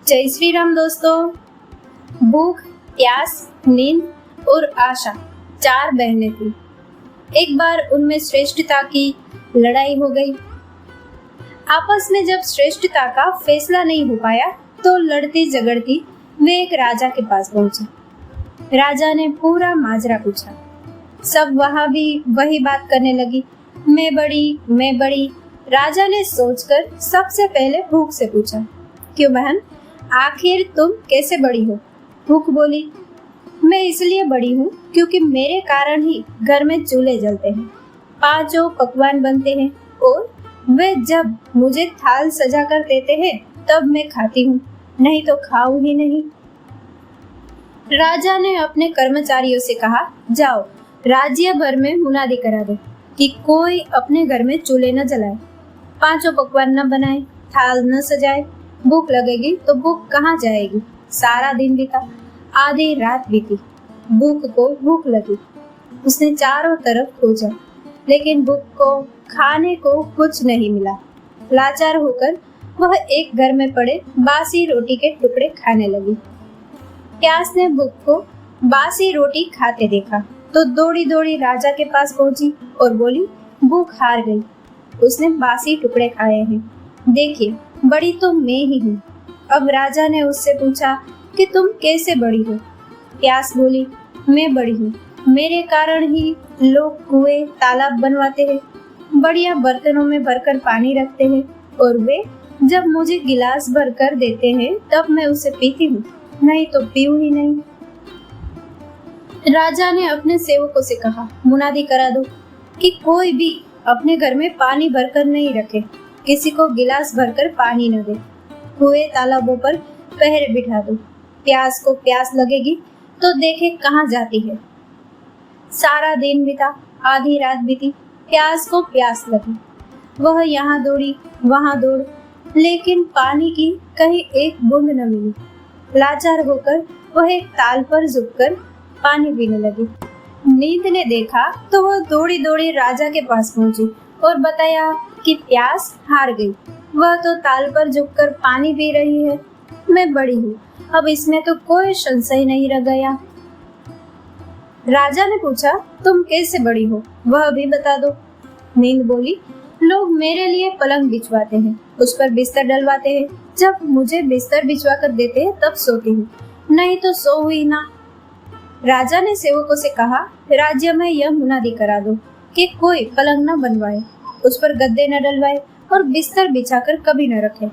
जय श्री राम दोस्तों। भूख, प्यास, नींद और आशा 4 बहनें थी। एक बार उनमें श्रेष्ठता की लड़ाई हो गई। आपस में जब श्रेष्ठता का फैसला नहीं हो पाया तो लड़ती झगड़ती वे एक राजा के पास पहुंचे। राजा ने पूरा माजरा पूछा। सब वहां भी वही बात करने लगी, मैं बड़ी। राजा ने सोचकर सबसे पहले भूख से पूछा, क्यों बहन, आखिर तुम कैसे बड़ी हो? भूख बोली, मैं इसलिए बड़ी हूँ क्योंकि मेरे कारण ही घर में चूल्हे जलते हैं, 5 पकवान बनते हैं और वे जब मुझे थाल सजा कर देते हैं तब मैं खाती हूँ, नहीं तो खाऊं ही नहीं। राजा ने अपने कर्मचारियों से कहा, जाओ राज्य भर में मुनादी करा दो कि कोई अपने घर में चूल्हे न जलाए, 5 पकवान न बनाए, थाल न सजाए। भूख लगेगी तो भूख कहाँ जाएगी? सारा दिन बीता, आधी रात बीती, भूख को भूख लगी। उसने चारों तरफ खोजा, लेकिन भूख को खाने को कुछ नहीं मिला। लाचार होकर वह एक घर में पड़े बासी रोटी के टुकड़े खाने लगी। प्यास ने भूख को बासी रोटी खाते देखा तो दौड़ी दौड़ी राजा के पास पहुंची और बोली, भूख हार गई, उसने बासी टुकड़े खाए हैं, देखिए बड़ी तो मैं ही हूँ। अब राजा ने उससे पूछा कि तुम कैसे बड़ी हो? प्यास बोली, मैं बड़ी हूँ, मेरे कारण ही लोग कुएं तालाब बनवाते हैं, बढ़िया बर्तनों में भरकर पानी रखते हैं और वे जब मुझे गिलास भरकर देते हैं तब मैं उसे पीती हूँ, नहीं तो पीऊँ ही नहीं। राजा ने अपने सेवकों से कहा, मुनादी करा दो कि कोई भी अपने घर में पानी भरकर नहीं रखे, किसी को गिलास भरकर पानी न दे, कुएं तालाबों पर पहरे बिठा दो। प्यास को प्यास लगेगी तो देखे कहाँ जाती है। सारा दिन बीता, आधी रात बीती, प्यास को प्यास लगी। वह यहाँ दौड़ी वहाँ दौड़, लेकिन पानी की कहीं एक बूंद न मिली। लाचार होकर वह एक ताल पर झुककर पानी पीने लगी। नींद ने देखा तो वह दौड़ी दौड़ी राजा के पास पहुंची और बताया कि प्यास हार गई, वह तो ताल पर झुककर पानी पी रही है, मैं बड़ी हूँ, अब इसमें तो कोई संशय नहीं रह गया। राजा ने पूछा, तुम कैसे बड़ी हो, वह भी बता दो। नींद बोली, लोग मेरे लिए पलंग बिछवाते हैं, उस पर बिस्तर डलवाते हैं, जब मुझे बिस्तर बिछवा कर देते हैं तब सोती हूँ, नहीं तो सो हुई ना। राजा ने सेवकों से कहा, राज्य में यह मुनादी करा दो कि कोई पलंग न बनवाए, उस पर गद्दे न डलवाए और बिस्तर बिछाकर कभी न रखे।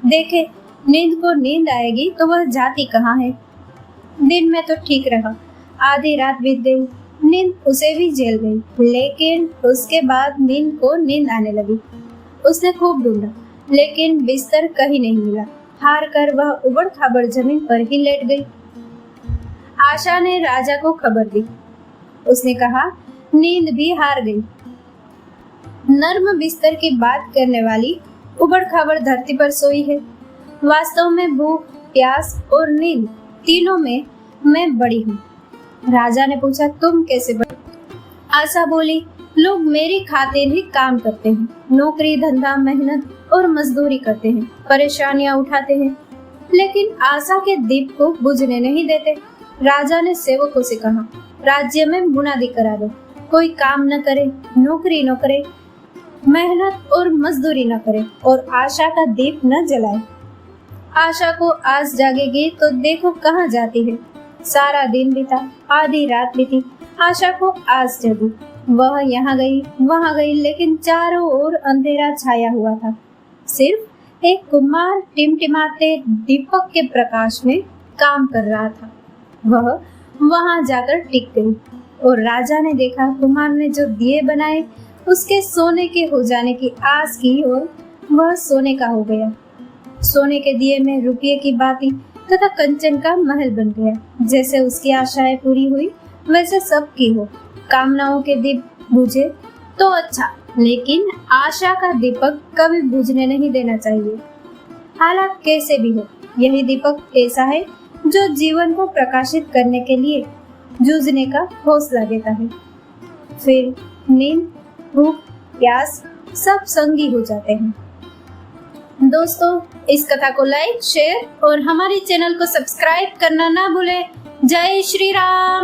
देखे नींद को नींद आएगी तो वह जाती कहाँ है। दिन में तो ठीक रहा, आधी रात बीत गई, नींद उसे भी झेल गई, लेकिन उसके बाद नींद को नींद आने लगी। उसने खूब ढूंढा, लेकिन बिस्तर कहीं नहीं मिला। हार कर वह उबड़ खाबड़ जमीन पर ही लेट गई। आशा ने राजा को खबर दी। उसने कहा, नींद भी हार गई। नर्म बिस्तर की बात करने वाली उबड़ खाबड़ धरती पर सोई है। वास्तव में भूख, प्यास और नींद तीनों में मैं बड़ी हूँ। राजा ने पूछा, तुम कैसे बड़ी? आशा बोली, लोग मेरी खातिर ही काम करते हैं, नौकरी धंधा मेहनत और मजदूरी करते हैं, परेशानियां उठाते हैं, लेकिन आशा के दीप को बुझने नहीं देते। राजा ने सेवकों से कहा, राज्य में मुनादी करा दो, कोई काम न करे, नौकरी न करे, मेहनत और मजदूरी न करे और आशा का दीप न जलाए। आशा को आस जागेगी तो देखो कहाँ जाती है। सारा दिन बीता, आधी रात बीती, आशा को आस जगी। वह यहाँ गई वहाँ गई, लेकिन चारों ओर अंधेरा छाया हुआ था। सिर्फ एक कुम्हार टिमटिमाते दीपक के प्रकाश में काम कर रहा था। वह वहाँ जाकर टिक गई और राजा ने देखा कुम्हार ने जो दिए बनाए उसके सोने के हो जाने की आस की और वह सोने का हो गया। सोने के दिए में रुपये की बाती तथा कंचन का महल बन गया। जैसे उसकी आशाएं पूरी हुई वैसे सबकी हो। कामनाओं के दीप बुझे तो अच्छा, लेकिन आशा का दीपक कभी बुझने नहीं देना चाहिए। हालात कैसे भी हो, यही दीपक ऐसा है जो जीवन को प्रकाशित करने के लिए जूझने का हौसला देता है। फिर नींद, भूख, प्यास सब संगी हो जाते हैं। दोस्तों, इस कथा को लाइक, शेयर और हमारे चैनल को सब्सक्राइब करना ना भूलें। जय श्री राम।